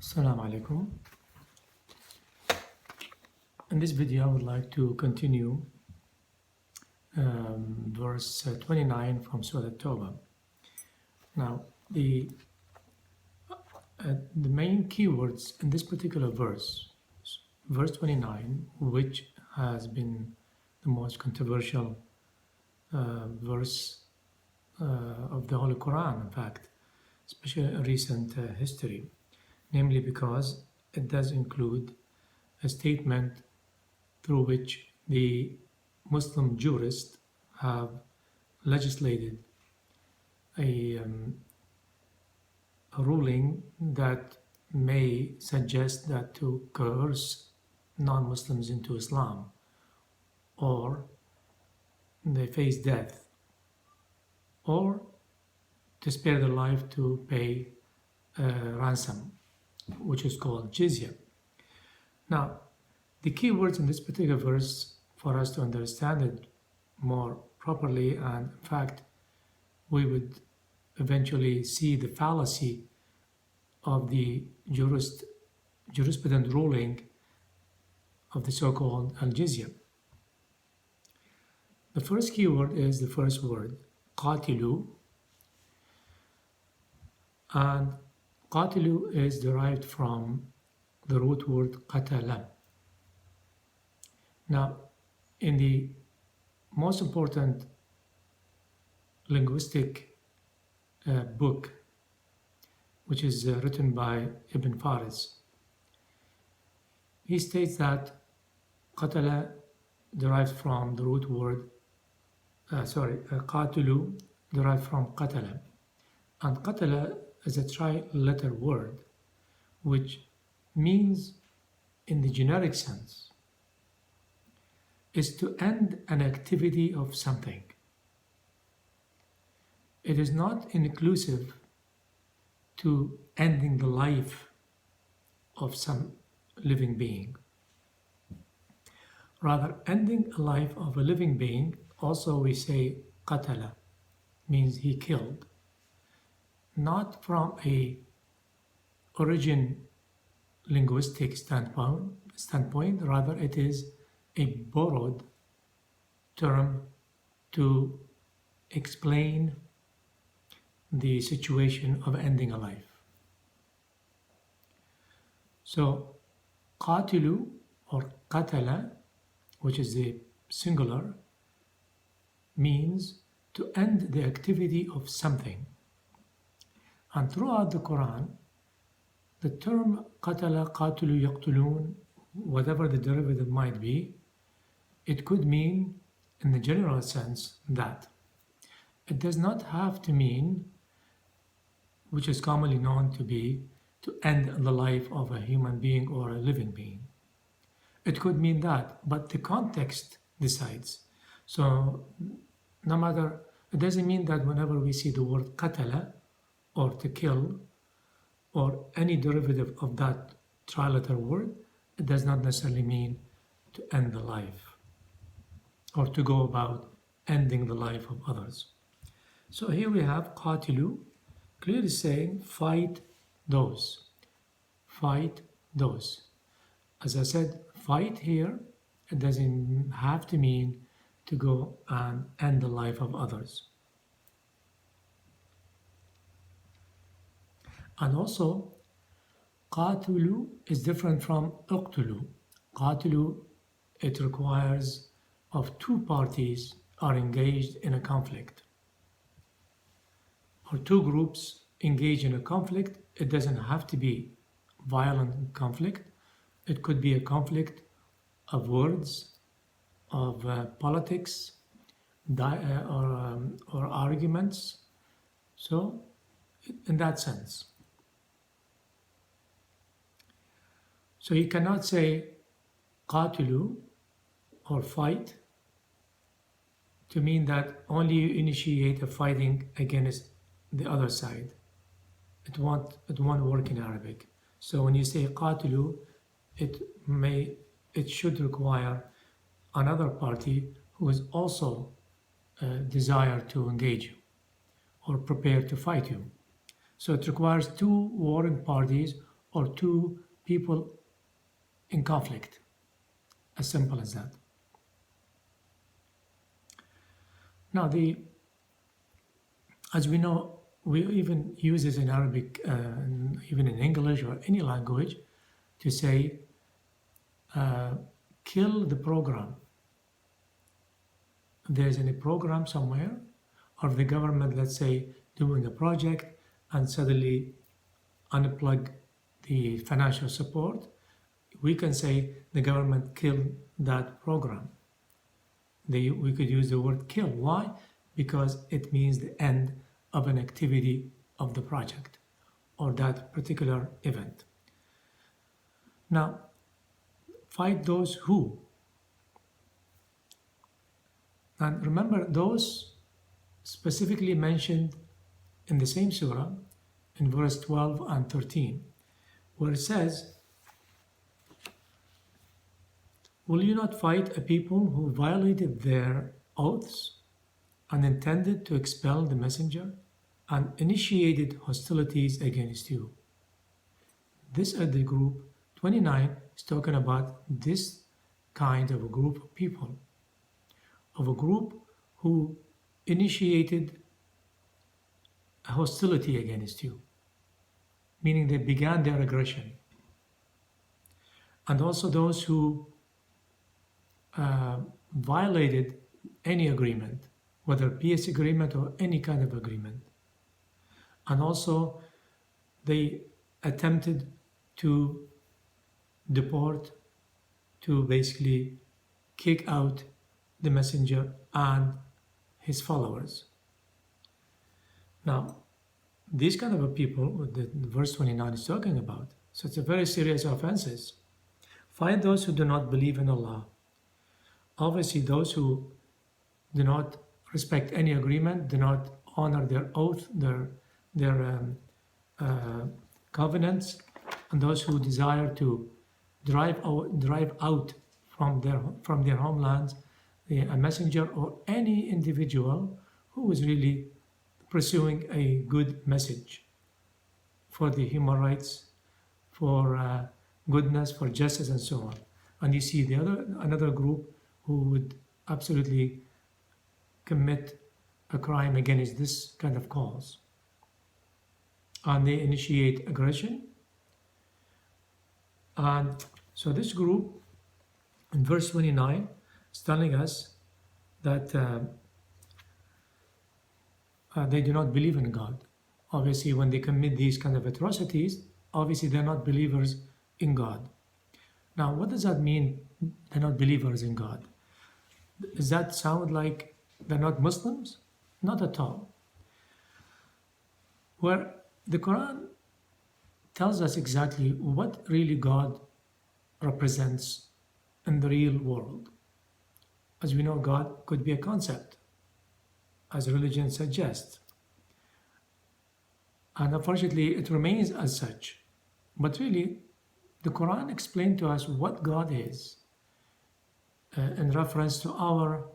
Assalamu alaikum. In this video, I would like to continue verse 29 from Surat Al-Tawbah. Now, the main keywords in this particular verse, verse 29, which has been the most controversial verse of the Holy Quran, in fact, especially in recent history, namely because it does include a statement through which the Muslim jurists have legislated a ruling that may suggest that to coerce non-Muslims into Islam, or they face death, or to spare their life to pay ransom, which is called Jizya. Now, the key words in this particular verse, for us to understand it more properly, and in fact, we would eventually see the fallacy of the jurisprudent ruling of the so-called Al-Jyzia. The first key word is the first word, qatilu, and qatilu is derived from the root word qatala. Now, in the most important linguistic book, which is written by Ibn Faris, he states that qatala derives from the root word, qatilu derived from qatala. And qatala is a tri-letter word, which means, in the generic sense, is to end an activity of something. It is not inclusive to ending the life of some living being. Rather, ending a life of a living being, also we say qatala, means he killed, not from a origin linguistic standpoint, rather it is a borrowed term to explain the situation of ending a life. So, qatilu or qatala, which is the singular, means to end the activity of something. And throughout the Quran, the term qatala, qatilu, yaqtulun, whatever the derivative might be, it could mean, in the general sense, that. It does not have to mean, which is commonly known to be, to end the life of a human being or a living being. It could mean that, but the context decides. So, no matter, it doesn't mean that whenever we see the word qatala, or to kill, or any derivative of that tri-letter word, it does not necessarily mean to end the life, or to go about ending the life of others. So here we have qatilu, clearly saying fight those. Fight those. As I said, fight here, it doesn't have to mean to go and end the life of others. And also, qatilu is different from uqtulu. Qatilu, it requires of two parties are engaged in a conflict, or two groups engage in a conflict. It doesn't have to be violent conflict. It could be a conflict of words, of politics, or arguments. So, in that sense. So you cannot say qatilu or fight to mean that only you initiate a fighting against the other side. It won't work in Arabic. So when you say qatilu, it should require another party who is also desire to engage you or prepare to fight you. So it requires two warring parties or two people in conflict. As simple as that. Now, as we know, we even use this in Arabic, even in English or any language, to say, kill the program. There's any program somewhere, or the government, let's say, doing a project and suddenly unplug the financial support, we can say the government killed that program. We could use the word kill. Why? Because it means the end of an activity of the project or that particular event. Now, fight those who. And remember, those specifically mentioned in the same surah, in verse 12 and 13, where it says, will you not fight a people who violated their oaths and intended to expel the messenger and initiated hostilities against you? This is the group 29 is talking about this kind of a group of people, of a group who initiated a hostility against you, meaning they began their aggression. And also those who violated any agreement, whether peace agreement or any kind of agreement. And also they attempted to deport, to basically kick out the messenger and his followers. Now, these kind of people that verse 29 is talking about, so it's a very serious offenses. Find those who do not believe in Allah. Obviously, those who do not respect any agreement, do not honor their oath, their covenants, and those who desire to drive out from their homelands a messenger or any individual who is really pursuing a good message for the human rights, for goodness, for justice, and so on. And you see another group who would absolutely commit a crime against this kind of cause. And they initiate aggression. And so this group, in verse 29, is telling us that they do not believe in God. Obviously, when they commit these kind of atrocities, obviously they're not believers in God. Now, what does that mean, they're not believers in God? Does that sound like they're not Muslims? Not at all. Where the Quran tells us exactly what really God represents in the real world. As we know, God could be a concept, as religion suggests. And unfortunately, it remains as such. But really, the Quran explained to us what God is in reference to our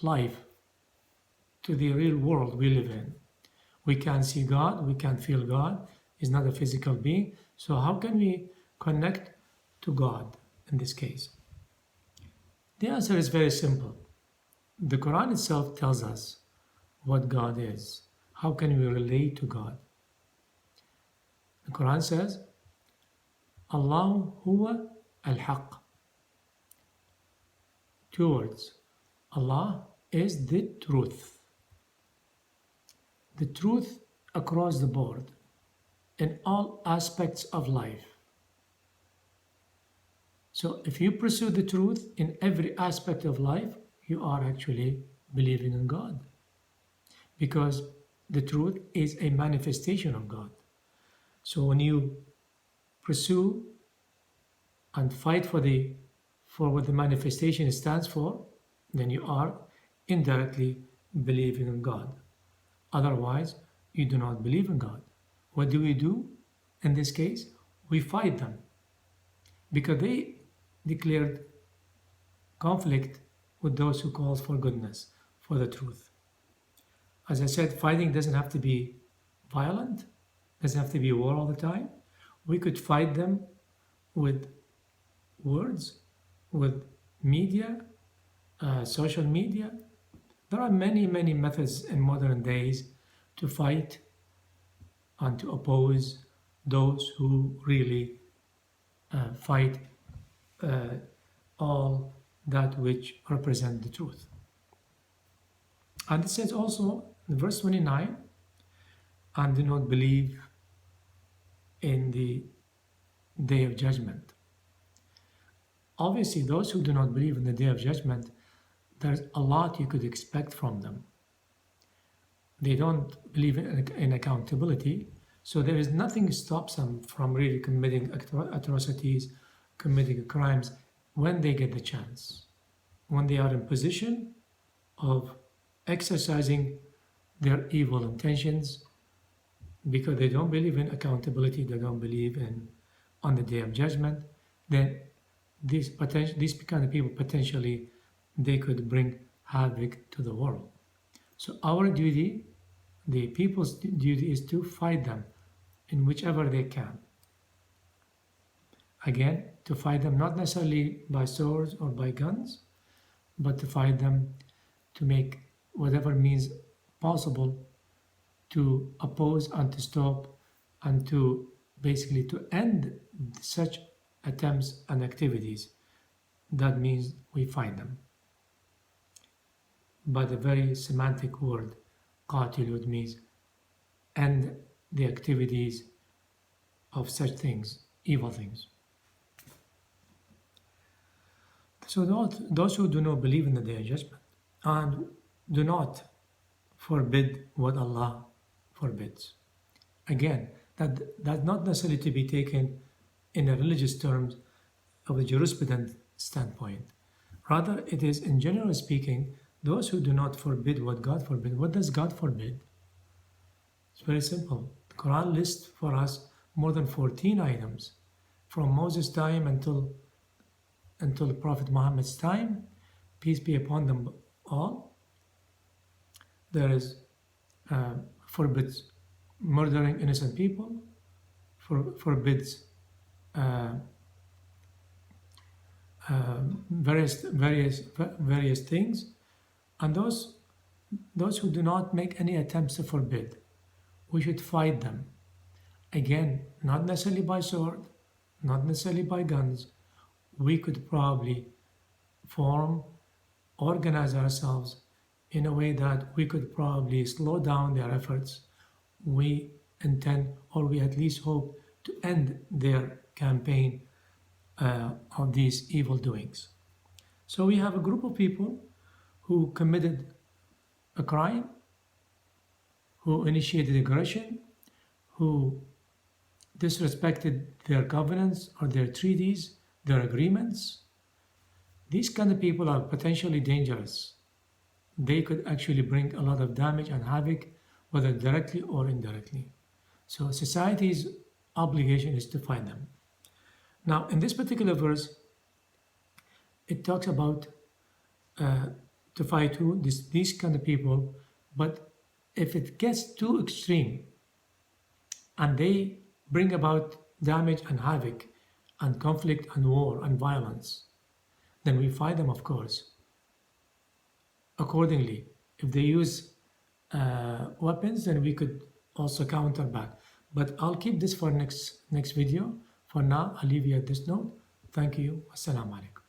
life, to the real world we live in. We can't see God, we can't feel God. He's not a physical being. So how can we connect to God in this case? The answer is very simple. The Quran itself tells us what God is. How can we relate to God? The Quran says, Allah huwa al-haq. Two words. Allah is the truth. The truth across the board, in all aspects of life. So if you pursue the truth in every aspect of life, you are actually believing in God. Because the truth is a manifestation of God. So when you pursue and fight for what the manifestation stands for, then you are indirectly believing in God. Otherwise, you do not believe in God. What do we do in this case? We fight them because they declared conflict with those who call for goodness, for the truth. As I said, fighting doesn't have to be violent. Doesn't have to be war all the time. We could fight them with words, with media, social media. There are many, many methods in modern days to fight and to oppose those who really fight all that which represent the truth. And it says also in verse 29, and do not believe in the day of judgment. Obviously, those who do not believe in the day of judgment, there's a lot you could expect from them. They don't believe in accountability, so there is nothing stops them from really committing atrocities, committing crimes when they get the chance, when they are in position of exercising their evil intentions, because they don't believe in accountability, they don't believe on the day of judgment. Then these kind of people potentially they could bring havoc to the world. So our duty, the people's duty, is to fight them in whichever they can. Again, to fight them not necessarily by swords or by guns, but to fight them to make whatever means possible to oppose and to stop and to basically to end such attempts and activities. That means we fight them. By the very semantic word, qatilud means end the activities of such things, evil things. So those who do not believe in the day of judgment and do not forbid what Allah forbids. Again, that's not necessarily to be taken in a religious terms of a jurisprudent standpoint. Rather, it is, in general speaking, those who do not forbid what God forbids. What does God forbid? It's very simple. The Quran lists for us more than 14 items from Moses' time until Prophet Muhammad's time, peace be upon them all. There is forbids murdering innocent people, forbids various things, and those who do not make any attempts to forbid, we should fight them. Again, not necessarily by sword, not necessarily by guns. We could probably organize ourselves in a way that we could probably slow down their efforts. We intend, or we at least hope, to end their campaign of these evil doings. So we have a group of people who committed a crime, who initiated aggression, who disrespected their covenants or their treaties, their agreements. These kind of people are potentially dangerous. They could actually bring a lot of damage and havoc, whether directly or indirectly. So society's obligation is to fight them. Now, in this particular verse, it talks about to fight these kind of people, but if it gets too extreme and they bring about damage and havoc and conflict and war and violence, then we fight them, of course, accordingly. If they use weapons, then we could also counter back. But I'll keep this for next video. For now, I'll leave you at this note. Thank you. Assalamu alaikum.